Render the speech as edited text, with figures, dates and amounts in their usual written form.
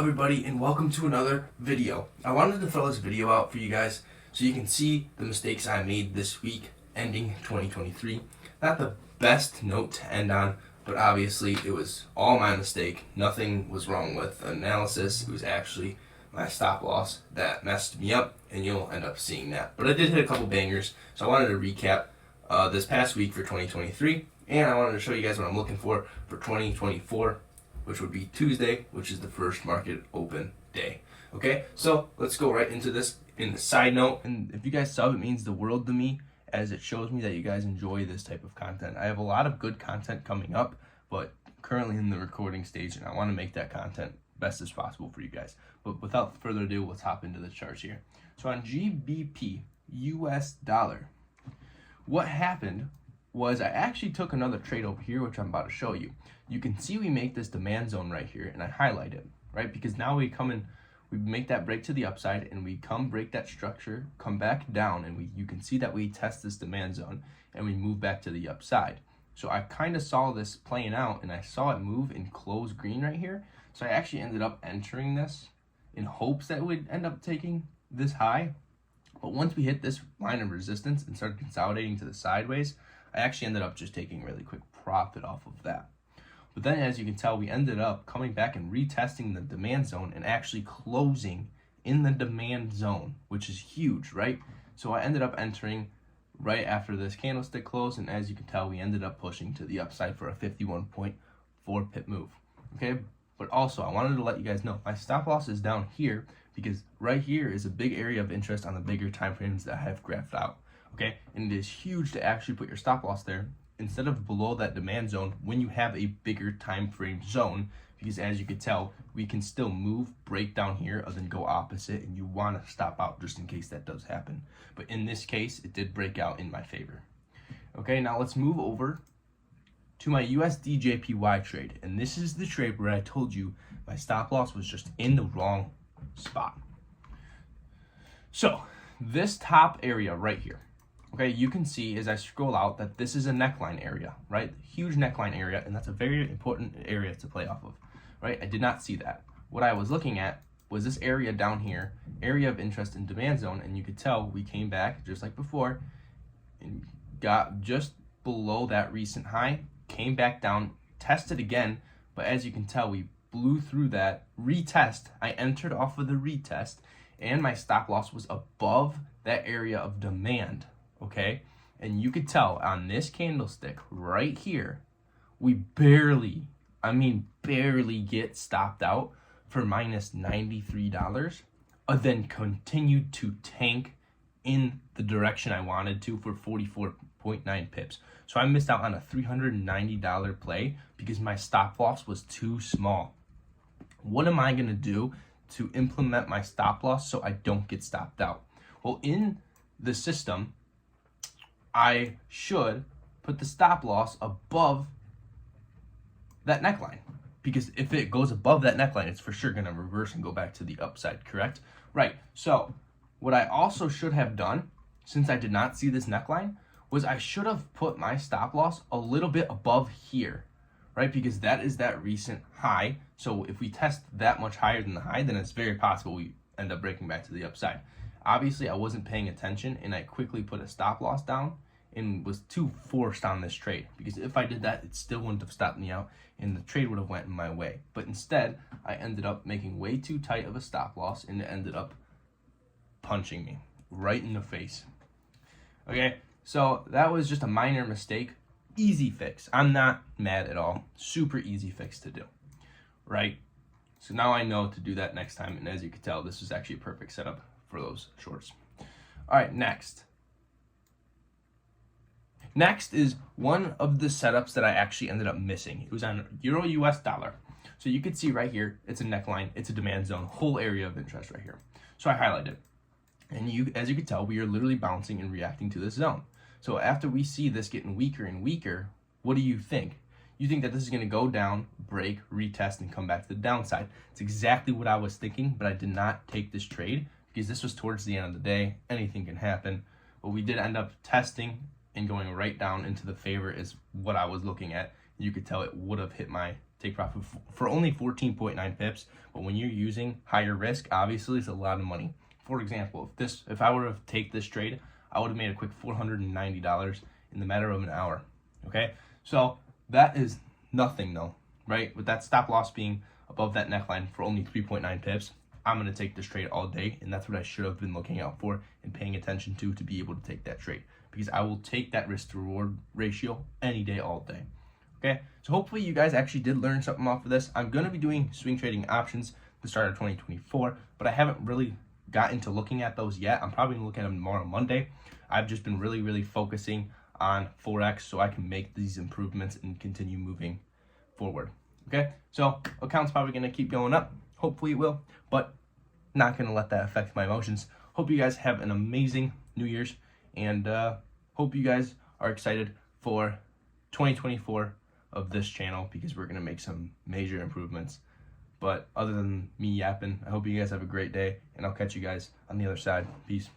everybody, and welcome to another video. I wanted to throw this video out for you guys so you can see the mistakes I made this week ending 2023. Not the best note to end on, but obviously it was all my mistake. Nothing was wrong with analysis. It was actually my stop loss that messed me up, and you'll end up seeing that. But I did hit a couple bangers, so I wanted to recap this past week for 2023, and I wanted to show you guys what I'm looking for 2024, which would be Tuesday, which is the first market open day. Okay, so let's go right into this in the side note. And if you guys sub, it means the world to me, as it shows me that you guys enjoy this type of content. I have a lot of good content coming up, but currently in the recording stage, and I want to make that content best as possible for you guys. But without further ado, let's hop into the charts here. So on GBP US dollar, what happened was I actually took another trade over here, which I'm about to show you. You can see we make this demand zone right here, and I highlight it, right? Because now we come in, we make that break to the upside, and we come break that structure, come back down, and you can see that we test this demand zone, and we move back to the upside. So I kind of saw this playing out, and I saw it move and close green right here. So I actually ended up entering this in hopes that it would end up taking this high. But once we hit this line of resistance and started consolidating to the sideways, I actually ended up just taking really quick profit off of that. But then, as you can tell, we ended up coming back and retesting the demand zone and actually closing in the demand zone, which is huge, right? So I ended up entering right after this candlestick close, and as you can tell, we ended up pushing to the upside for a 51.4 pip move. Okay, but also I wanted to let you guys know my stop loss is down here because right here is a big area of interest on the bigger time frames that I have graphed out. Okay, and it is huge to actually put your stop loss there instead of below that demand zone when you have a bigger time frame zone, because as you can tell, we can still move, break down here, and then go opposite, and you want to stop out just in case that does happen. But in this case, it did break out in my favor. Okay, now let's move over to my USDJPY trade, and this is the trade where I told you my stop loss was just in the wrong spot. So this top area right here, okay, you can see as I scroll out that this is a neckline area, right? Huge neckline area, and that's a very important area to play off of, right? I did not see that. What I was looking at was this area down here, area of interest in demand zone, and you could tell we came back just like before and got just below that recent high, came back down, tested again, but as you can tell, we blew through that retest. I entered off of the retest, and my stop loss was above that area of demand. Okay, and you could tell on this candlestick right here, we barely get stopped out for minus $93, and then continued to tank in the direction I wanted to for 44.9 pips. So I missed out on a $390 play because my stop loss was too small. What am I gonna do to implement my stop loss so I don't get stopped out? Well, in the system, I should put the stop loss above that neckline, because if it goes above that neckline, it's for sure going to reverse and go back to the upside, correct? Right. So what I also should have done, since I did not see this neckline, was I should have put my stop loss a little bit above here, right? Because that is that recent high. So if we test that much higher than the high, then it's very possible we end up breaking back to the upside. Obviously, I wasn't paying attention, and I quickly put a stop loss down and was too forced on this trade, because if I did that, it still wouldn't have stopped me out, and the trade would have went my way. But instead, I ended up making way too tight of a stop loss, and it ended up punching me right in the face. Okay, so that was just a minor mistake. Easy fix. I'm not mad at all. Super easy fix to do, right? So now I know to do that next time, and as you can tell, this is actually a perfect setup for those shorts. All right, next is one of the setups that I actually ended up missing. It was on Euro US dollar. So you could see right here, it's a neckline, it's a demand zone, whole area of interest right here. So I highlighted it. And as you can tell, we are literally bouncing and reacting to this zone. So after we see this getting weaker and weaker, what do you think? You think that this is going to go down, break, retest, and come back to the downside. It's exactly what I was thinking, but I did not take this trade because this was towards the end of the day. Anything can happen. But we did end up testing and going right down into the favor is what I was looking at. You could tell it would have hit my take profit for only 14.9 pips. But when you're using higher risk, obviously it's a lot of money. For example, if I were to take this trade, I would have made a quick $490 in the matter of an hour. Okay, so that is nothing though, right? With that stop loss being above that neckline for only 3.9 pips, I'm going to take this trade all day, and that's what I should have been looking out for and paying attention to be able to take that trade, because I will take that risk to reward ratio any day, all day. Okay, so hopefully you guys actually did learn something off of this. I'm going to be doing swing trading options at the start of 2024, but I haven't really got into looking at those yet. I'm probably going to look at them more on Monday. I've just been really focusing on Forex so I can make these improvements and continue moving forward. Okay, so account's probably going to keep going up. Hopefully it will, but not going to let that affect my emotions. Hope you guys have an amazing New Year's, and hope you guys are excited for 2024 of this channel, because we're going to make some major improvements. But other than me yapping, I hope you guys have a great day, and I'll catch you guys on the other side. Peace.